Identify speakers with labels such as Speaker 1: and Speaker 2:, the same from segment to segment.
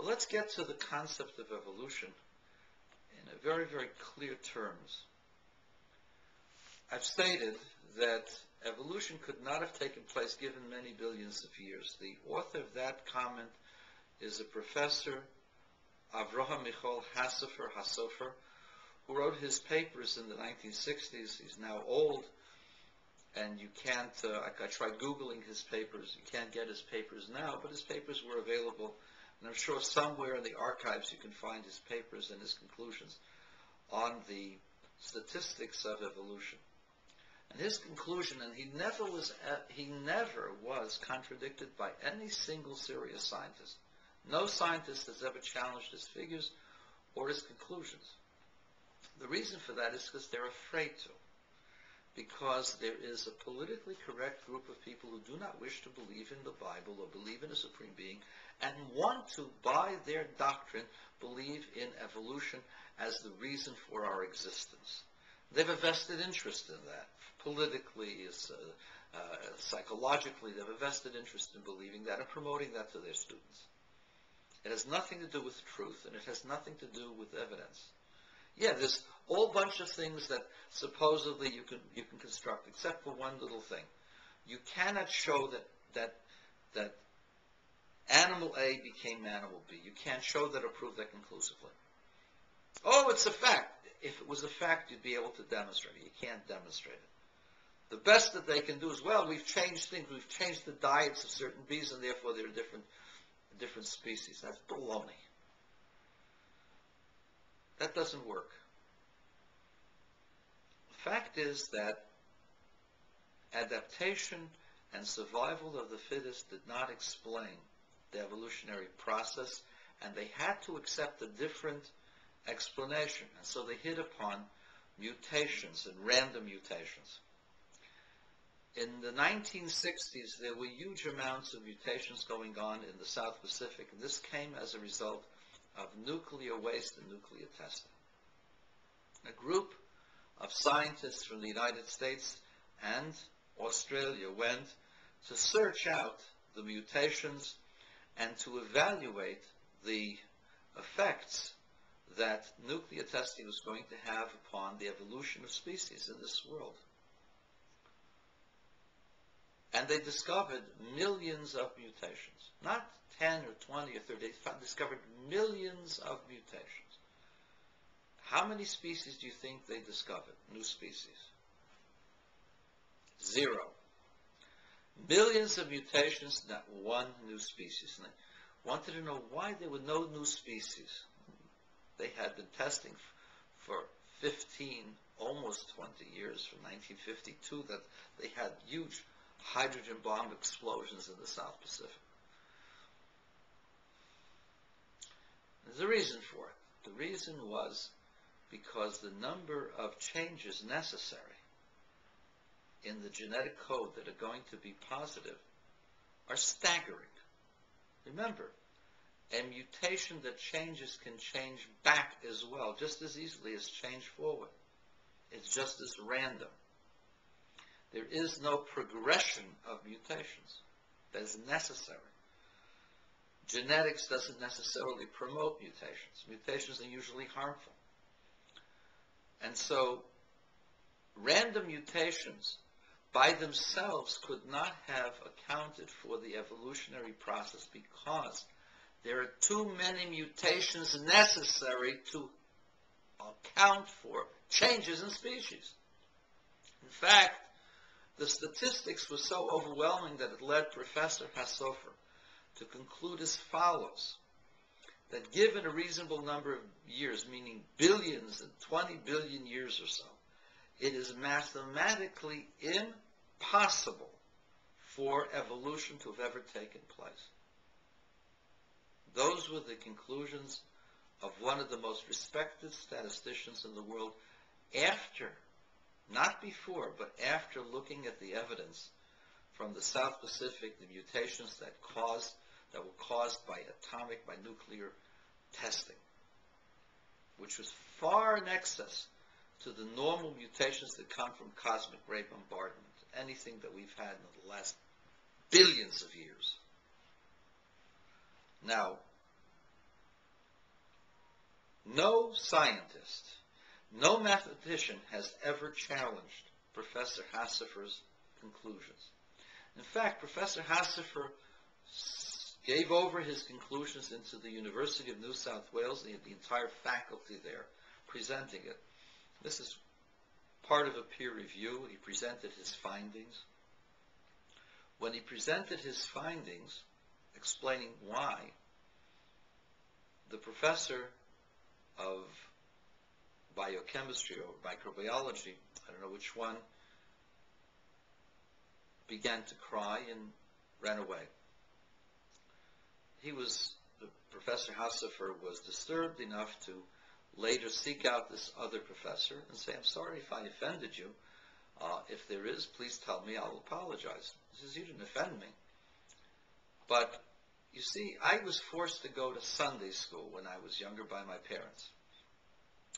Speaker 1: let's get to the concept of evolution in a very, very clear terms. I've stated that evolution could not have taken place given many billions of years. The author of that comment is a professor, Avraham Michal Hasofer, who wrote his papers in the 1960s. He's now old, and you can't, I tried Googling his papers. You can't get his papers now, but his papers were available. And I'm sure somewhere in the archives you can find his papers and his conclusions on the statistics of evolution. And his conclusion, and he never was contradicted by any single serious scientist. No scientist has ever challenged his figures or his conclusions. The reason for that is because they're afraid to. Because there is a politically correct group of people who do not wish to believe in the Bible or believe in a supreme being and want to, by their doctrine, believe in evolution as the reason for our existence. They have a vested interest in that. Politically, psychologically, they have a vested interest in believing that and promoting that to their students. It has nothing to do with truth, and it has nothing to do with evidence. Yeah, there's a whole bunch of things that supposedly you can construct, except for one little thing. You cannot show that animal A became animal B. You can't show that or prove that conclusively. Oh, it's a fact. If it was a fact, you'd be able to demonstrate it. You can't demonstrate it. The best that they can do is, well, we've changed things. We've changed the diets of certain bees, and therefore they're different species. That's baloney. That doesn't work. The fact is that adaptation and survival of the fittest did not explain the evolutionary process, and they had to accept a different explanation. And so they hit upon mutations and random mutations. In the 1960s, there were huge amounts of mutations going on in the South Pacific, and this came as a result of nuclear waste and nuclear testing. A group of scientists from the United States and Australia went to search out the mutations and to evaluate the effects that nuclear testing was going to have upon the evolution of species in this world. And they discovered millions of mutations. Not 10 or 20 or 30. They discovered millions of mutations. How many species do you think they discovered? New species. 0. Millions of mutations, not one new species. And they wanted to know why there were no new species. They had been testing for 15, almost 20 years, from 1952, that they had huge hydrogen bomb explosions in the South Pacific. There's a reason for it. The reason was because the number of changes necessary in the genetic code that are going to be positive are staggering. Remember, a mutation that changes can change back as well, just as easily as change forward. It's just as random. There is no progression of mutations that is necessary. Genetics doesn't necessarily promote mutations. Mutations are usually harmful. And so, random mutations by themselves could not have accounted for the evolutionary process because there are too many mutations necessary to account for changes in species. In fact, the statistics were so overwhelming that it led Professor Hasofer to conclude as follows, that given a reasonable number of years, meaning billions and 20 billion years or so, it is mathematically impossible for evolution to have ever taken place. Those were the conclusions of one of the most respected statisticians in the world after, not before, but after looking at the evidence from the South Pacific, the mutations that were caused by nuclear testing, which was far in excess to the normal mutations that come from cosmic ray bombardment, anything that we've had in the last billions of years. Now, No scientist, no mathematician has ever challenged Professor Hassifer's conclusions. In fact, Professor Hassifer gave over his conclusions into the University of New South Wales. He had the entire faculty there presenting it. This is part of a peer review. He presented his findings. When he presented his findings, explaining why, the professor of biochemistry or microbiology, I don't know which one, began to cry and ran away. Professor Hassifer was disturbed enough to later seek out this other professor and say, I'm sorry if I offended you. If there is, please tell me, I'll apologize. He says, you didn't offend me. But, you see, I was forced to go to Sunday school when I was younger by my parents.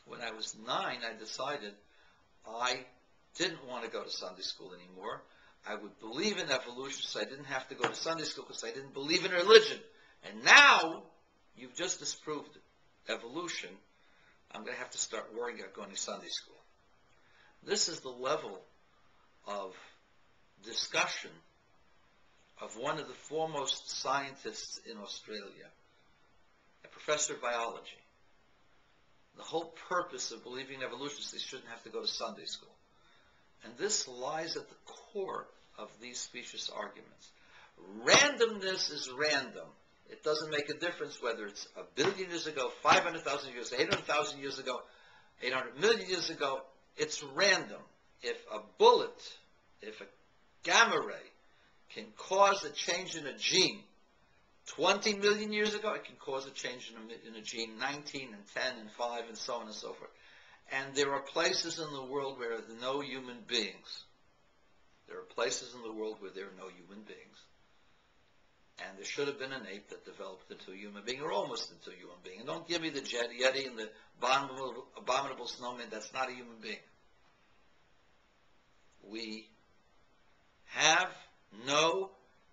Speaker 1: When I was 9, I decided I didn't want to go to Sunday school anymore. I would believe in evolution, so I didn't have to go to Sunday school because I didn't believe in religion. And now, you've just disproved evolution. I'm going to have to start worrying about going to Sunday school. This is the level of discussion of one of the foremost scientists in Australia, a professor of biology. The whole purpose of believing in evolution is they shouldn't have to go to Sunday school. And this lies at the core of these specious arguments. Randomness is random. It doesn't make a difference whether it's 1 billion years ago, 500,000 years, 800,000 years ago, 800 million years ago. It's random. If a bullet, if a gamma ray can cause a change in a gene 20 million years ago, it can cause a change in a gene 19 and 10 and 5 and so on and so forth. And there are places in the world where there are no human beings. There are places in the world where there are no human beings. And there should have been an ape that developed into a human being, or almost into a human being. And don't give me the Yeti and the abominable snowman. That's not a human being. We have no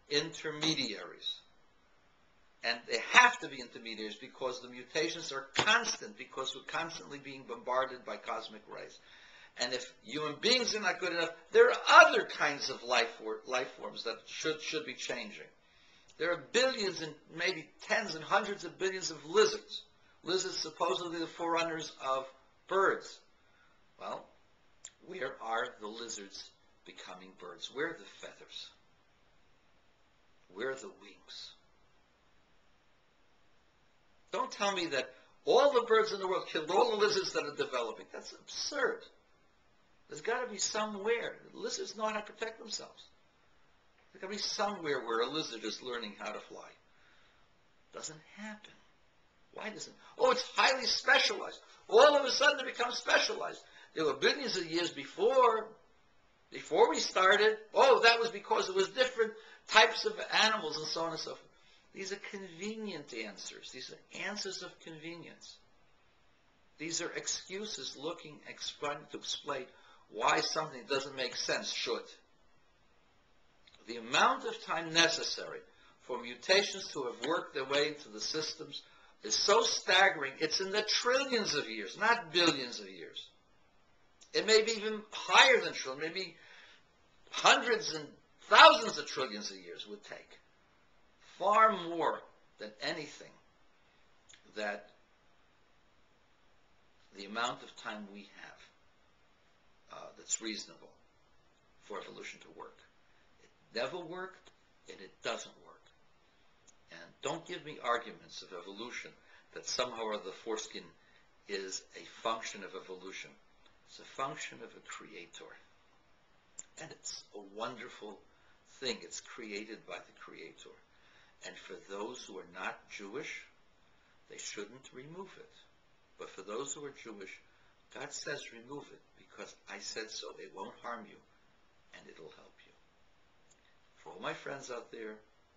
Speaker 1: intermediaries. And they have to be intermediaries because the mutations are constant, because we're constantly being bombarded by cosmic rays. And if human beings are not good enough, there are other kinds of life forms that should be changing. There are billions and maybe tens and hundreds of billions of lizards. Lizards supposedly the forerunners of birds. Well, where are the lizards becoming birds? Where are the feathers? Where are the wings? Don't tell me that all the birds in the world killed all the lizards that are developing. That's absurd. There's got to be somewhere. Lizards know how to protect themselves. There's got to be somewhere where a lizard is learning how to fly. Doesn't happen. Why doesn't? Oh, it's highly specialized. All of a sudden it becomes specialized. There were billions of years before we started. Oh, that was because it was different types of animals and so on and so forth. These are convenient answers. These are answers of convenience. These are excuses trying to explain why something doesn't make sense should. The amount of time necessary for mutations to have worked their way into the systems is so staggering, it's in the trillions of years, not billions of years. It may be even higher than trillions, maybe hundreds and thousands of trillions of years would take. Far more than anything that the amount of time we have that's reasonable for evolution to work. It never worked, and it doesn't work. And don't give me arguments of evolution that somehow or the foreskin is a function of evolution. It's a function of a creator. And it's a wonderful thing. It's created by the creator. And for those who are not Jewish, they shouldn't remove it. But for those who are Jewish, God says remove it because I said so. It won't harm you, and it'll help you. For all my friends out there,